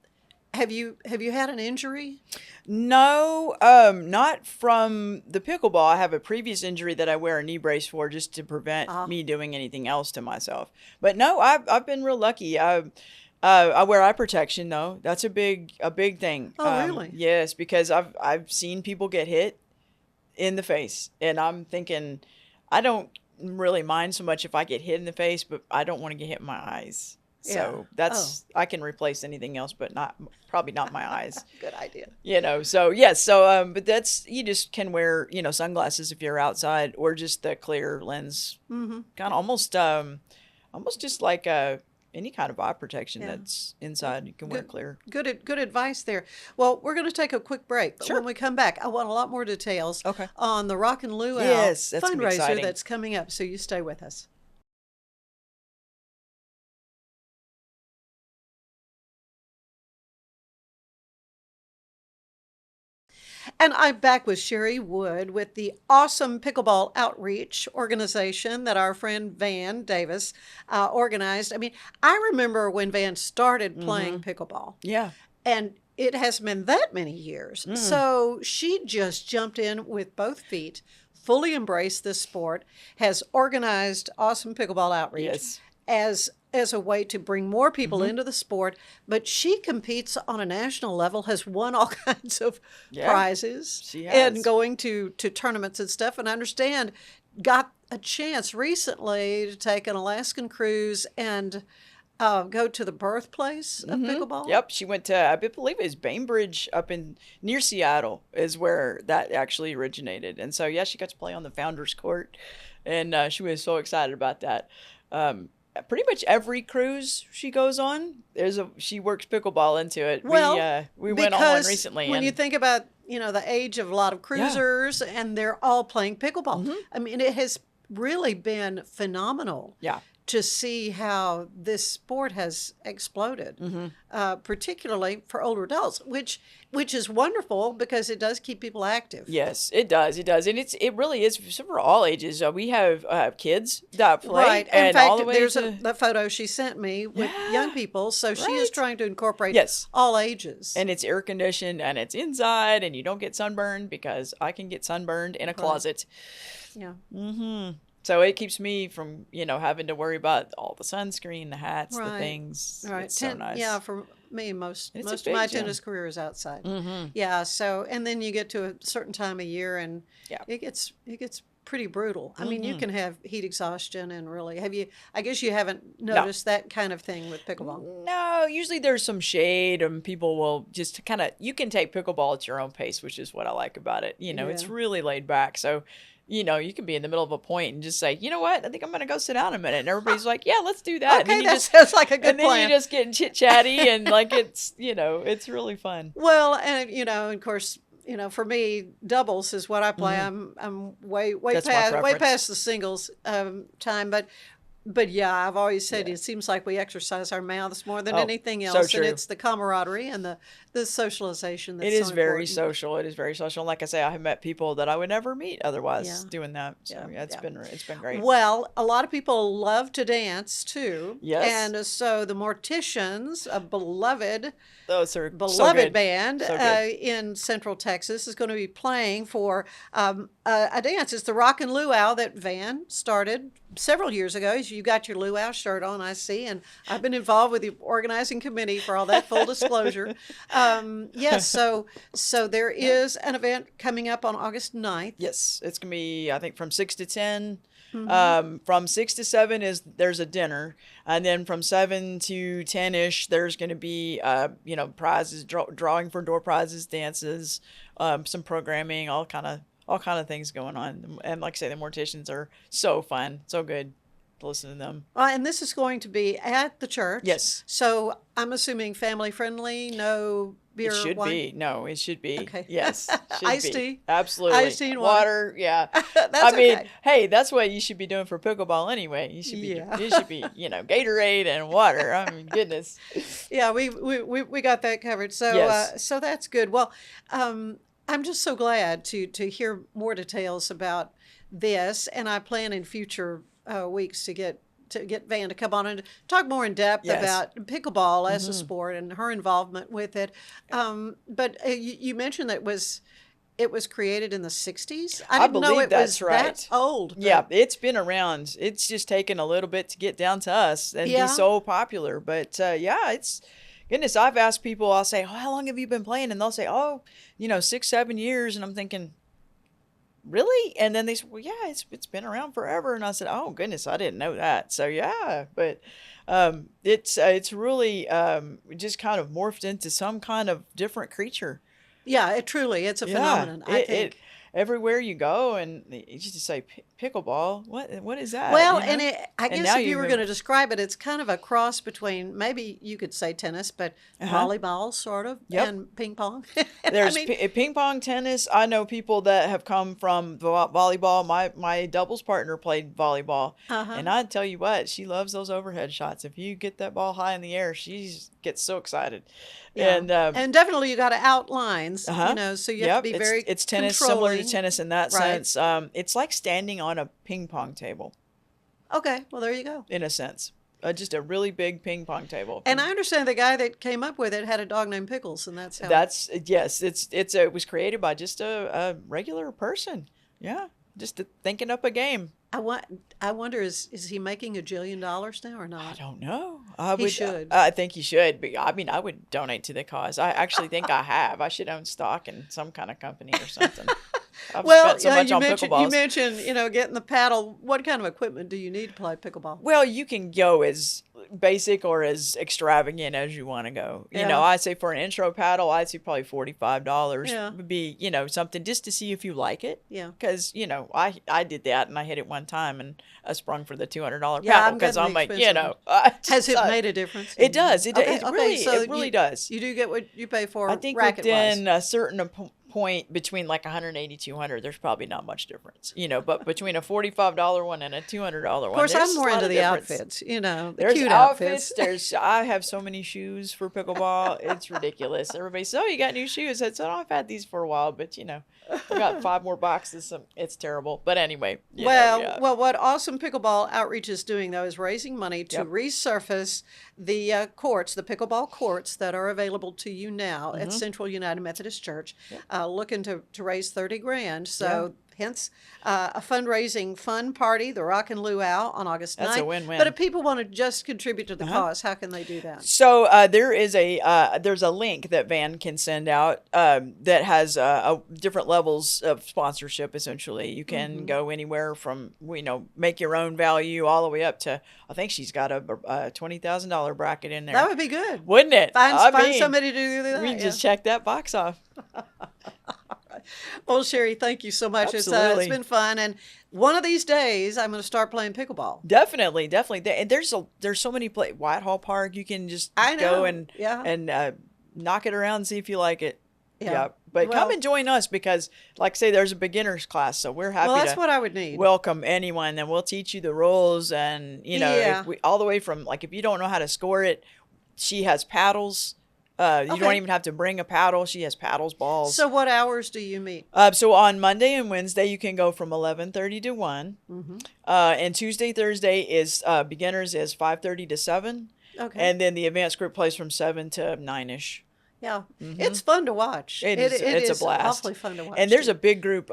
Have you had an injury? No, not from the pickleball. I have a previous injury that I wear a knee brace for just to prevent me doing anything else to myself. But no, I've been real lucky. I wear eye protection though. That's a big thing. Oh, really? Yes, because I've seen people get hit in the face, and I'm thinking, I don't really mind so much if I get hit in the face, but I don't want to get hit in my eyes. So that's I can replace anything else, but probably not my eyes. Good idea. So yes, but that's, you just can wear, sunglasses if you're outside, or just the clear lens, Mm-hmm. kind of almost just like any kind of eye protection that's inside. You can wear clear. Good advice there. Well, we're going to take a quick break. But when we come back, I want a lot more details on the Rock and Luau Yes, that's gonna be fundraiser exciting. that's coming up. So you stay with us. And I'm back with Sherry Wood with the awesome Pickleball Outreach organization that our friend Van Davis organized. I mean, I remember when Van started playing pickleball. Yeah. And it hasn't been that many years. So she just jumped in with both feet, fully embraced this sport, has organized awesome Pickleball Outreach as a way to bring more people into the sport. But she competes on a national level, has won all kinds of prizes, She has. and going to tournaments and stuff. And I understand got a chance recently to take an Alaskan cruise and go to the birthplace of pickleball. Yep, she went to, I believe it was Bainbridge up near Seattle is where that actually originated. And so, yeah, she got to play on the Founders Court, and she was so excited about that. Pretty much every cruise she goes on, she works pickleball into it. Well, we went on one recently. When you think about, the age of a lot of cruisers, and they're all playing pickleball. I mean, it has really been phenomenal. Yeah. To see how this sport has exploded, particularly for older adults, which is wonderful because it does keep people active. Yes, it does. It does. And it really is for all ages. We have kids that play. Right. And in fact, all the way there's to, a photo she sent me with young people. So she is trying to incorporate all ages. And it's air conditioned and it's inside, and you don't get sunburned, because I can get sunburned in a closet. Yeah. So it keeps me from, having to worry about all the sunscreen, the hats, the Right. things. Right. It's so nice. Yeah, for me, most It's a of big my gym. tennis career is outside. Mhm. Yeah. So, and then you get to a certain time of year, and it gets pretty brutal. I mean, you Mhm. can have heat exhaustion, and really, I guess you haven't noticed that kind of thing with pickleball. No, usually there's some shade, and people will just you can take pickleball at your own pace, which is what I like about it. It's Yeah. really laid back. So, you can be in the middle of a point and just say, you know what, I think I'm going to go sit down a minute. And everybody's like, yeah, let's do that. And Okay, then that sounds like a good and then plan. you just get chit chatty, and it's really fun. Well, and of course, for me, doubles is what I play. Mhm. I'm way That's my past preference. the singles time, but yeah, I've always said it seems like we exercise our mouths more than anything so else, true. and it's the camaraderie and the socialization. That's It is so very important. social. It is very social. And like I say, I have met people that I would never meet otherwise Yeah. doing that. So it's been great. Well, a lot of people love to dance too. Yes. And so the Morticians, a beloved so beloved good. band So good. in Central Texas, is going to be playing for a dance. It's the Rock and Luau that Van started several years ago. You got your luau shirt on, I see, and I've been involved with the organizing committee for all that. Full disclosure. Yes, so there is an event coming up on August 9th. Yes, it's gonna be, I think, from 6 to 10. Mhm. From 6 to 7 there's a dinner, and then from 7 to 10ish there's going to be prizes, drawing for door prizes, dances, some programming, all kind of things going on. And like I say, the morticians are so fun, so good to listen to them. And this is going to be at the church. Yes. So I'm assuming family friendly, no beer, It should wine? be. No, it should be. Okay. Yes. Should Iced be. tea. Absolutely. Iced tea and water. Yeah. That's I mean, okay. hey, that's what you should be doing for pickleball anyway. You should be. It should be. Gatorade and water. I mean, goodness. Yeah, we got that covered. So Yes. so that's good. Well, I'm just so glad to hear more details about this, and I plan in future weeks to get Van to come on and talk more in depth Yes. about pickleball as a Mhm. sport and her involvement with it. But you mentioned that it was created in the 60s. I didn't know believe it that's was right. that old. Yeah, but- it's been around. It's just taken a little bit to get down to us and Yeah. be so popular. But yeah, it's goodness. I've asked people. I'll say, "Oh, how long have you been playing?" And they'll say, "Oh, 6, 7 years." And I'm thinking, really? And then they say, "Well, yeah, it's been around forever." And I said, "Oh goodness, I didn't know that." So yeah, but it's really just kind of morphed into some kind of different creature. Yeah, it's a phenomenon. I think. Everywhere you go, and you just say pickleball. What is that? Well, you know? I And guess now if you were even- going to describe it, it's kind of a cross between, maybe you could say tennis, but volleyball sort of, Yep. and ping pong. There's I mean, ping pong, tennis. I know people that have come from volleyball. My doubles partner played volleyball, and I tell you what, she loves those overhead shots. If you get that ball high in the air, she gets so excited. yeah. And definitely you got to outlines, so you have to be very It's tennis, similar to controlling. tennis in that Right. sense. It's like standing on a ping pong table Okay, well, there you go. in a sense. Just a really big ping pong table. And I understand the guy that came up with it had a dog named Pickles, and that's how. Yes, it was created by just a regular person. Yeah, just thinking up a game. I wonder, is he making $1 jillion now or not? I don't know. He should. I think he should. But I mean, I would donate to the cause. I actually think I have. I should own stock in some kind of company or something. I've Well, spent so much you on mentioned pickleballs. getting the paddle. What kind of equipment do you need to play pickleball? Well, you can go as basic or as extravagant as you want to go. You Yeah. know, I'd say for an intro paddle, I'd say probably $45 Yeah. would be, something just to see if you like it. Yeah. Because, I did that and I hit it one time and I sprung for the $200 Yeah, paddle I'm because getting I'm the like, expensive Has it made a difference? It does. It Okay, really, so it really you, does. You do get what you pay for. I think racket-wise. within a certain point between like 180, 200, there's probably not much difference, but between a $45 one and a $200 one, Of course, there's I'm a more lot into of the difference. outfits. The There's cute outfits. outfits. I have so many shoes for pickleball. It's ridiculous. Everybody says, "Oh, you got new shoes?" I said, "Oh, I've had these for a while, but I got 5 more boxes. So it's terrible." But anyway. Well, what Awesome Pickleball Outreach is doing, though, is raising money to Yep. resurface the courts, the pickleball courts that are available to you now at Mhm. Central United Methodist Church, looking to raise $30,000. So hence a fundraising fun party, the Rock and Luau on August 9th. That's a win-win. But if people want to just contribute to the cause, how can they do that? So there's a link that Van can send out that has different levels of sponsorship. Essentially, you can Mhm. go anywhere from make your own value all the way up to, I think she's got a $20,000 bracket in there. That would be good. Wouldn't it? Find somebody to do that. We yeah. just check that box off. Well, Sherry, thank you so much. It's Absolutely. been fun, and one of these days I'm going to start playing pickleball. Definitely. And there's so many Whitehall Park. You can just I know. go and Yeah. knock it around and see if you like it. Yeah. But Well- come and join us because, like I say, there's a beginner's class, so we're happy Well, that's to what I would need. welcome anyone, and we'll teach you the rules, and Yeah. if all the way from if you don't know how to score it, she has paddles. You Okay. don't even have to bring a paddle. She has paddles, balls. So what hours do you meet? So on Monday and Wednesday, you can go from 11:30 to 1. Mhm. And Tuesday, Thursday is beginners is 5:30 to 7. Okay. And then the advanced group plays from 7 to 9ish. Yeah. It's fun to watch. It's a blast. Awfully fun to watch. And there's a big group.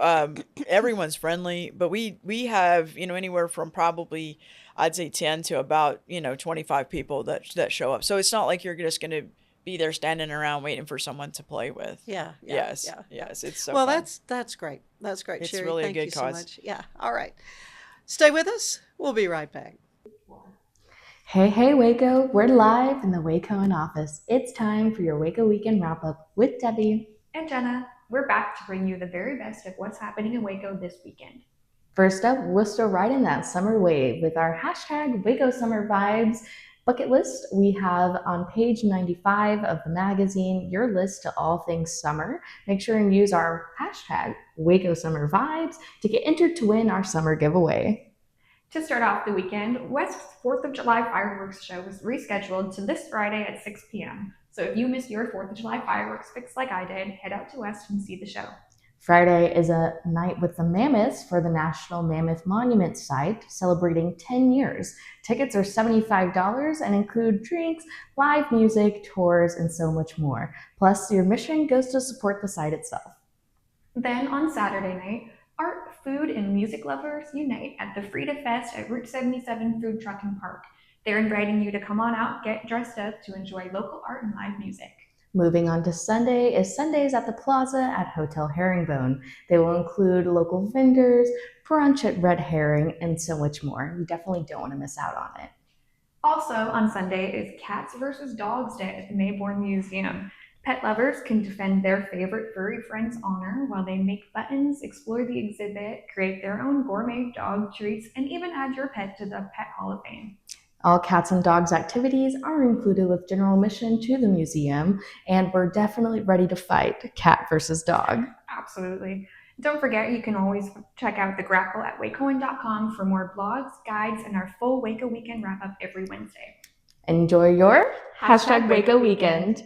Everyone's friendly, but we have, anywhere from probably, I'd say 10 to about, 25 people that show up. So it's not like you're just going to be there standing around waiting for someone to play with. Yes. It's so well, fun. that's great. That's great, It's Sherry. really Thank a good you cause. so much. Yeah. All right. Stay with us. We'll be right back. Hey, Waco, we're live in the Waco office. It's time for your Waco Weekend Wrap-Up with Debbie and Jenna. We're back to bring you the very best of what's happening in Waco this weekend. First up, we're still riding that summer wave with our hashtag Waco Summer Vibes bucket list. We have on page 95 of the magazine your list to all things summer. Make sure and use our hashtag Waco Summer Vibes to get entered to win our summer giveaway. To start off the weekend, West's 4th of July fireworks show was rescheduled to this Friday at 6 p.m. So if you missed your 4th of July fireworks fix like I did, head out to West and see the show. Friday is a night with the Mammoths for the National Mammoth Monument site, celebrating 10 years. Tickets are $75 and include drinks, live music, tours, and so much more. Plus, your admission goes to support the site itself. Then on Saturday night, art, food, and music lovers unite at the Frida Fest at Route 77 Food Truck and Park. They're inviting you to come on out, get dressed up to enjoy local art and live music. Moving on to Sunday is Sundays at the Plaza at Hotel Herringbone. They will include local vendors, brunch at Red Herring, and so much more. You definitely don't want to miss out on it. Also on Sunday is Cats vs. Dogs Day at the Mayborn Museum. Pet lovers can defend their favorite furry friend's honor while they make buttons, explore the exhibit, create their own gourmet dog treats, and even add your pet to the Pet Hall of Fame. All cats and dogs activities are included with general admission to the museum, and we're definitely ready to fight cat versus dog. Absolutely. Don't forget, you can always check out The Grapple at wacoin.com for more blogs, guides, and our full Waco Weekend wrap-up every Wednesday. Enjoy your hashtag Waco Weekend.